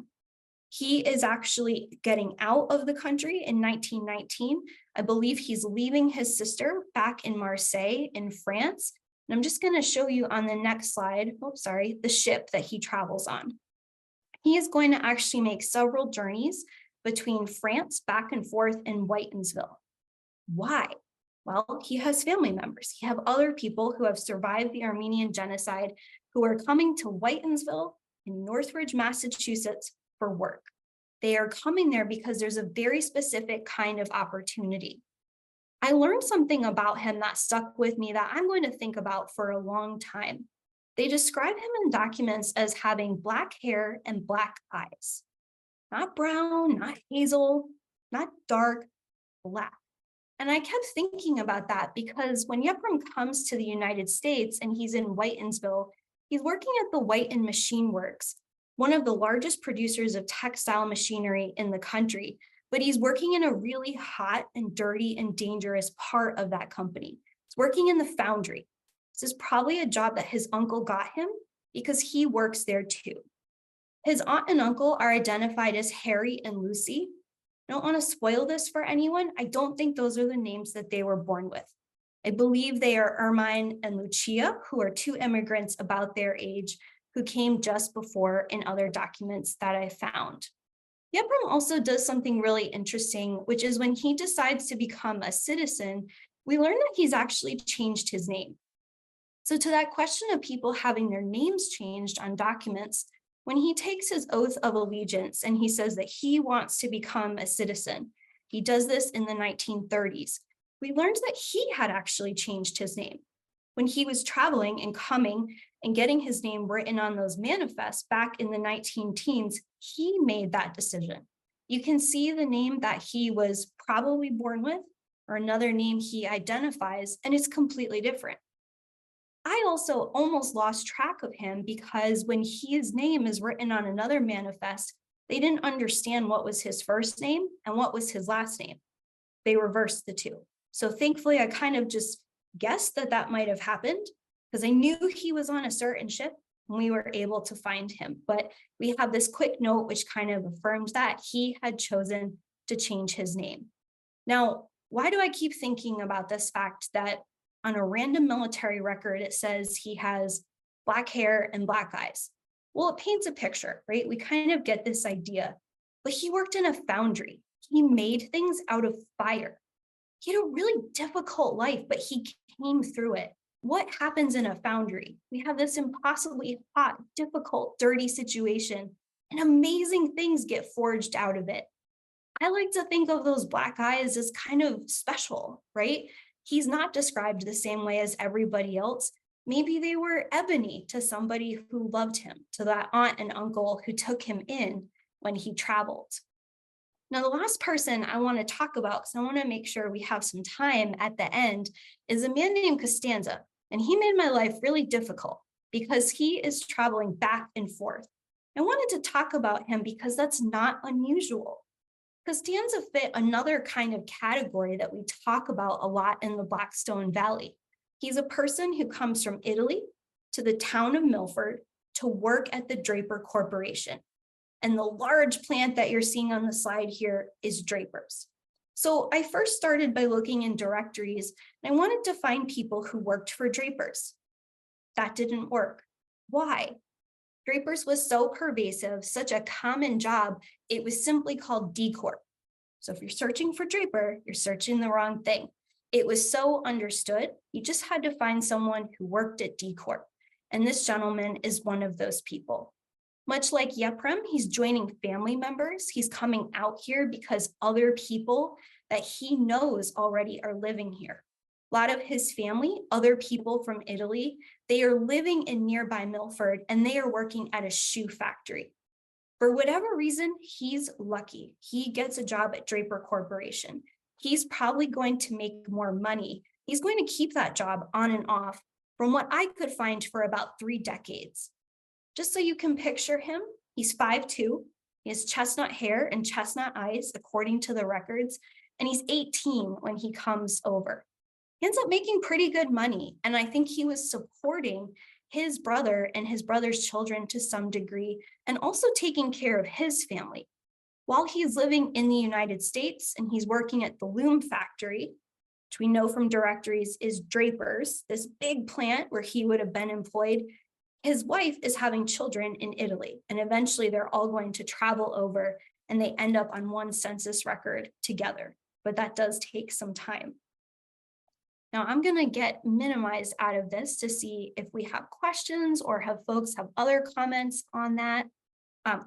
He is actually getting out of the country in 1919. I believe he's leaving his sister back in Marseille in France. And I'm just going to show you on the next slide, oops, sorry, the ship that he travels on. He is going to actually make several journeys between France back and forth in Whitensville. Why? Well, he has family members. He have other people who have survived the Armenian genocide who are coming to Whitensville in Northridge, Massachusetts for work. They are coming there because there's a very specific kind of opportunity. I learned something about him that stuck with me that I'm going to think about for a long time. They describe him in documents as having black hair and black eyes, not brown, not hazel, not dark, black. And I kept thinking about that because when Yepram comes to the United States and he's in Whitensville, he's working at the Whiten Machine Works, one of the largest producers of textile machinery in the country, but he's working in a really hot and dirty and dangerous part of that company. He's working in the foundry. This is probably a job that his uncle got him because he works there too. His aunt and uncle are identified as Harry and Lucy. I don't want to spoil this for anyone. I don't think those are the names that they were born with. I believe they are Ermine and Lucia, who are two immigrants about their age who came just before in other documents that I found. Yepram also does something really interesting, which is when he decides to become a citizen, we learn that he's actually changed his name. So to that question of people having their names changed on documents, when he takes his oath of allegiance and he says that he wants to become a citizen, he does this in the 1930s. We learned that he had actually changed his name. When he was traveling and coming and getting his name written on those manifests back in the 19-teens, he made that decision. You can see the name that he was probably born with or another name he identifies, and it's completely different. I also almost lost track of him because when his name is written on another manifest, they didn't understand what was his first name and what was his last name. They reversed the two. So thankfully, I kind of just guessed that that might have happened because I knew he was on a certain ship and we were able to find him. But we have this quick note which kind of affirms that he had chosen to change his name. Now, why do I keep thinking about this fact that on a random military record, it says he has black hair and black eyes? Well, it paints a picture, right? We kind of get this idea, but he worked in a foundry. He made things out of fire. He had a really difficult life, but he came through it. What happens in a foundry? We have this impossibly hot, difficult, dirty situation, and amazing things get forged out of it. I like to think of those black eyes as kind of special, right? He's not described the same way as everybody else. Maybe they were ebony to somebody who loved him, to that aunt and uncle who took him in when he traveled. Now, the last person I want to talk about, because I want to make sure we have some time at the end, is a man named Costanza. And he made my life really difficult because he is traveling back and forth. I wanted to talk about him because that's not unusual. Costanza fit another kind of category that we talk about a lot in the Blackstone Valley. He's a person who comes from Italy to the town of Milford to work at the Draper Corporation. And the large plant that you're seeing on the slide here is Draper's. So I first started by looking in directories and I wanted to find people who worked for Draper's. That didn't work. Why? Draper's was so pervasive, such a common job, it was simply called D Corp. So if you're searching for Draper, you're searching the wrong thing. It was so understood, you just had to find someone who worked at D Corp. And this gentleman is one of those people. Much like Yepram, he's joining family members. He's coming out here because other people that he knows already are living here. A lot of his family, other people from Italy, they are living in nearby Milford and they are working at a shoe factory. For whatever reason, he's lucky. He gets a job at Draper Corporation. He's probably going to make more money. He's going to keep that job on and off from what I could find for about 3 decades. Just so you can picture him, he's 5'2", he has chestnut hair and chestnut eyes, according to the records, and he's 18 when he comes over. He ends up making pretty good money, and I think he was supporting his brother and his brother's children to some degree, and also taking care of his family. While he's living in the United States and he's working at the loom factory, which we know from directories is Draper's, this big plant where he would have been employed, his wife is having children in Italy. And eventually they're all going to travel over and they end up on one census record together. But that does take some time. Now I'm going to get minimized out of this to see if we have questions or have folks have other comments on that.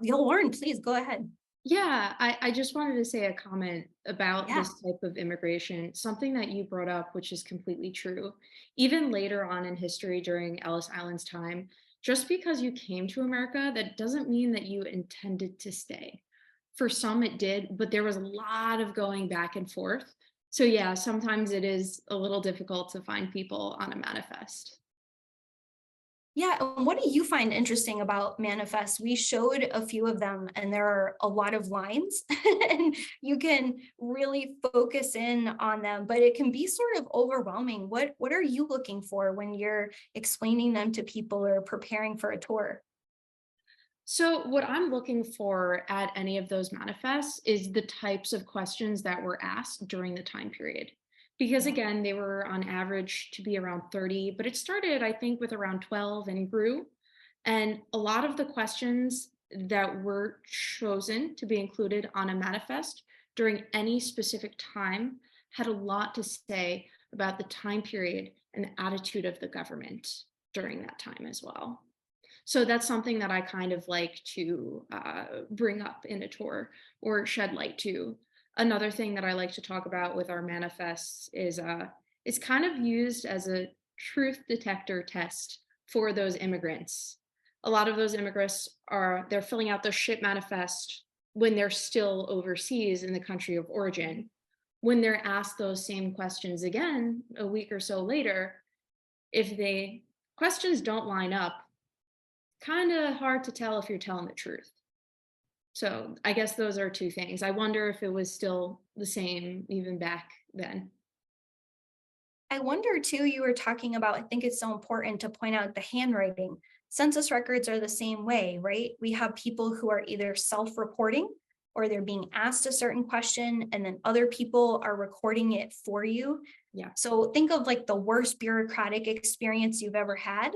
Lauren, please go ahead. Yeah, I just wanted to say a comment about Yeah. this type of immigration, something that you brought up, which is completely true. Even later on in history during Ellis Island's time, just because you came to America, that doesn't mean that you intended to stay. For some, it did, but there was a lot of going back and forth. So, yeah, sometimes it is a little difficult to find people on a manifest. Yeah, and what do you find interesting about manifests? We showed a few of them and there are a lot of lines and you can really focus in on them, but it can be sort of overwhelming. What are you looking for when you're explaining them to people or preparing for a tour? So, what I'm looking for at any of those manifests is the types of questions that were asked during the time period. Because Yeah. again, they were on average to be around 30, but it started, I think, with around 12 and grew. And a lot of the questions that were chosen to be included on a manifest during any specific time had a lot to say about the time period and the attitude of the government during that time as well. So that's something that I kind of like to bring up in a tour or shed light to. Another thing that I like to talk about with our manifests is it's kind of used as a truth detector test for those immigrants. A lot of those immigrants they're filling out their ship manifest when they're still overseas in the country of origin. When they're asked those same questions again a week or so later, if they questions don't line up, kind of hard to tell if you're telling the truth. So I guess those are two things. I wonder if it was still the same even back then. I wonder too, you were talking about, I think it's so important to point out the handwriting. Census records are the same way, right? We have people who are either self-reporting or they're being asked a certain question and then other people are recording it for you. Yeah. So think of like the worst bureaucratic experience you've ever had,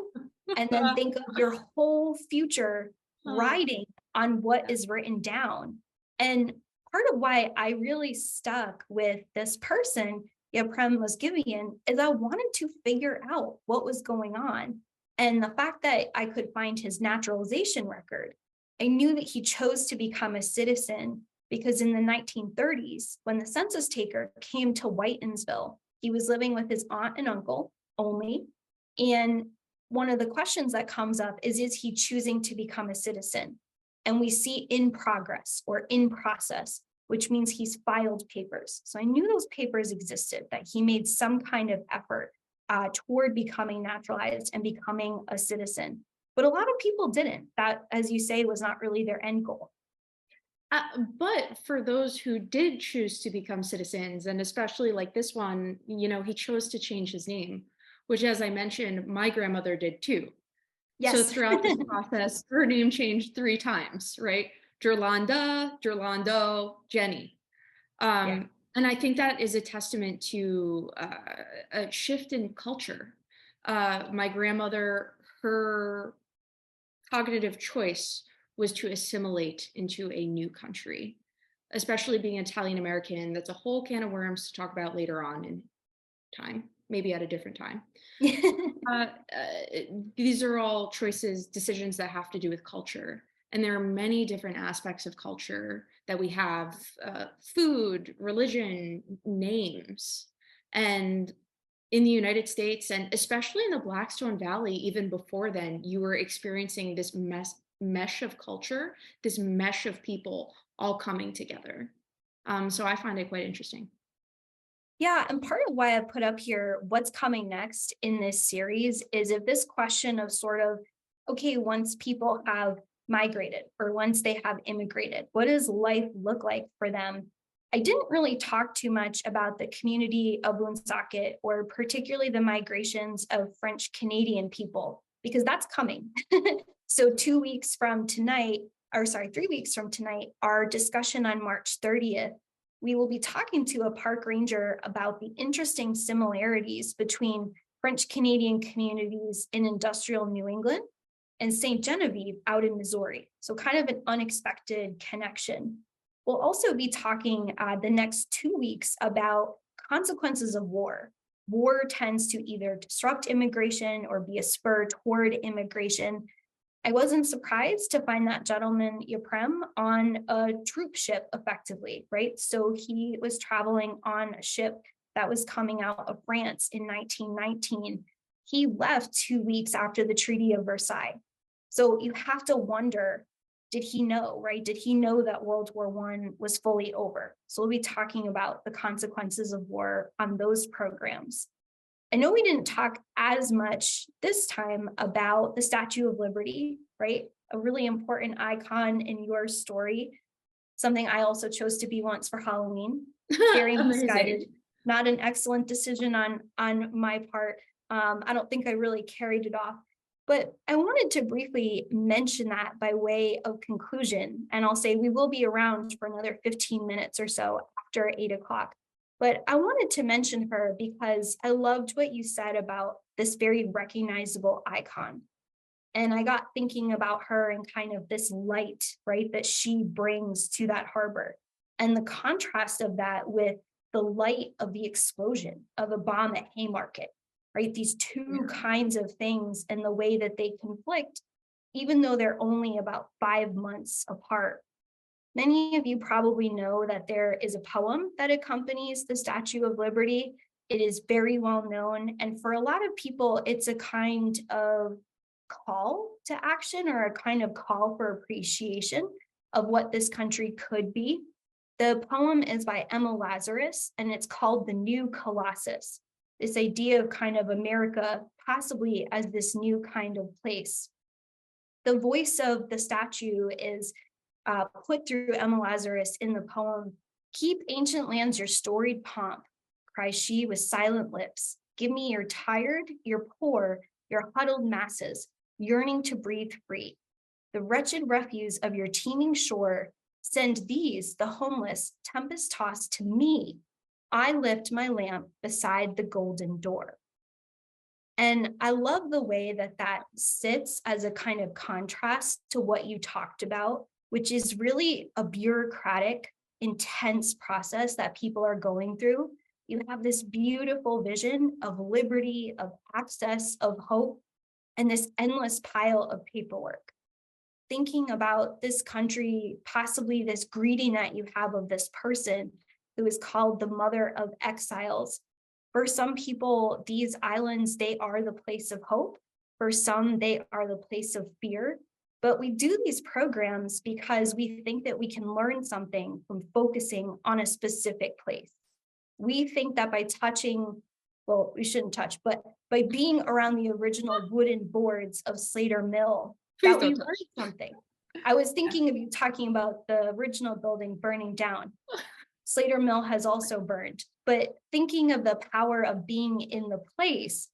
and then think of your whole future Uh, riding on what yeah. is written down. And part of why I really stuck with this person Yaprem Mosgivian is I wanted to figure out what was going on. And the fact that I could find his naturalization record, I knew that he chose to become a citizen because in the 1930s, when the census taker came to Whitensville, he was living with his aunt and uncle only. And one of the questions that comes up is he choosing to become a citizen? And we see in progress or in process, which means he's filed papers. So I knew those papers existed, that he made some kind of effort toward becoming naturalized and becoming a citizen. But a lot of people didn't. That, as you say, was not really their end goal. But for those who did choose to become citizens, and especially like this one, he chose to change his name, which, as I mentioned, my grandmother did too. So Yes. throughout this process, her name changed 3 times, right? Gerlanda, Gerlando, Jenny. Yeah. And I think that is a testament to a shift in culture. My grandmother, her cognitive choice was to assimilate into a new country, especially being Italian American. That's a whole can of worms to talk about later on in time, maybe at a different time. Uh, uh, these are all choices, decisions that have to do with culture. And there are many different aspects of culture that we have food, religion, names. And in the United States, and especially in the Blackstone Valley, even before then, you were experiencing this mesh of culture, this mesh of people all coming together. So I find it quite interesting. Yeah, and part of why I put up here what's coming next in this series is if this question of sort of, okay, once people have migrated or once they have immigrated, what does life look like for them? I didn't really talk too much about the community of Woonsocket or particularly the migrations of French Canadian people because that's coming. So 2 weeks from tonight, or sorry, 3 weeks from tonight, our discussion on March 30th, we will be talking to a park ranger about the interesting similarities between French Canadian communities in industrial New England and St. Genevieve out in Missouri. So kind of an unexpected connection. We'll also be talking the next 2 weeks about consequences of war. War tends to either disrupt immigration or be a spur toward immigration. I wasn't surprised to find that gentleman, Yaprem, on a troop ship effectively, right? So he was traveling on a ship that was coming out of France in 1919. He left 2 weeks after the Treaty of Versailles. So you have to wonder, did he know, right? Did he know that World War I was fully over? So we'll be talking about the consequences of war on those programs. I know we didn't talk as much this time about the Statue of Liberty, right? A really important icon in your story, something I also chose to be once for Halloween. Very misguided, Amazing. not an excellent decision on my part. I don't think I really carried it off. But I wanted to briefly mention that by way of conclusion. And I'll say we will be around for another 15 minutes or so after 8 o'clock. But I wanted to mention her because I loved what you said about this very recognizable icon. And I got thinking about her and kind of this light, right, that she brings to that harbor. And the contrast of that with the light of the explosion of a bomb at Haymarket, right? These two kinds of things and the way that they conflict, even though they're only about 5 months apart. Many of you probably know that there is a poem that accompanies the Statue of Liberty. It is very well known. And for a lot of people, it's a kind of call to action or a kind of call for appreciation of what this country could be. The poem is by Emma Lazarus, and it's called The New Colossus. This idea of kind of America possibly as this new kind of place. The voice of the statue is put through Emma Lazarus in the poem. Keep ancient lands your storied pomp, cries she with silent lips. Give me your tired, your poor, your huddled masses, yearning to breathe free. The wretched refuse of your teeming shore, send these, the homeless, tempest tossed to me. I lift my lamp beside the golden door. And I love the way that that sits as a kind of contrast to what you talked about, which is really a bureaucratic, intense process that people are going through. You have this beautiful vision of liberty, of access, of hope, and this endless pile of paperwork. Thinking about this country, possibly this greeting that you have of this person who is called the mother of exiles. For some people, these islands, they are the place of hope. For some, they are the place of fear. But we do these programs because we think that we can learn something from focusing on a specific place. We think that by touching, well, we shouldn't touch, but by being around the original wooden boards of Slater Mill, Please that we don't touch. learned something. I was thinking of you talking about the original building burning down. Slater Mill has also burned, but thinking of the power of being in the place,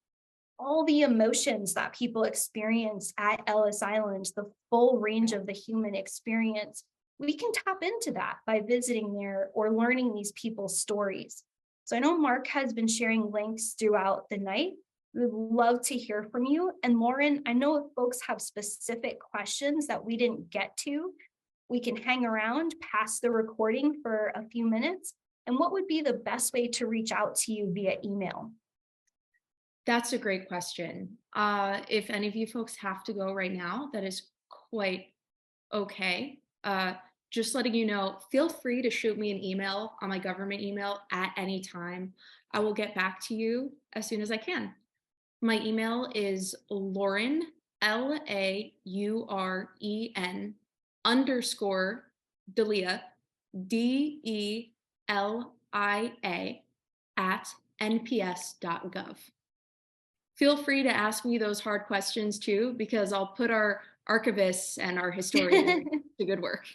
all the emotions that people experience at Ellis Island, the full range of the human experience, we can tap into that by visiting there or learning these people's stories. So I know Mark has been sharing links throughout the night. We would love to hear from you. And Lauren, I know if folks have specific questions that we didn't get to, we can hang around past the recording for a few minutes. And what would be the best way to reach out to you via email? That's a great question. If any of you folks have to go right now, that is quite okay. Just letting you know, feel free to shoot me an email on my government email at any time. I will get back to you as soon as I can. My email is Lauren, LAUREN _ Delia, DELIA at nps.gov. Feel free to ask me those hard questions too, because I'll put our archivists and our historians to good work.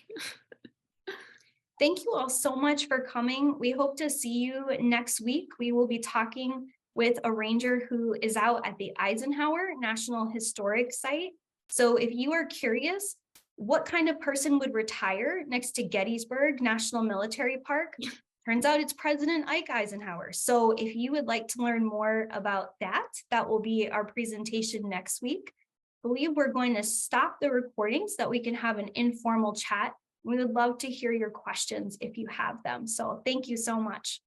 Thank you all so much for coming. We hope to see you next week. We will be talking with a ranger who is out at the Eisenhower National Historic Site. So if you are curious, what kind of person would retire next to Gettysburg National Military Park? Turns out it's President Ike Eisenhower. So if you would like to learn more about that, that will be our presentation next week. I believe we're going to stop the recording so that we can have an informal chat. We would love to hear your questions if you have them. So thank you so much.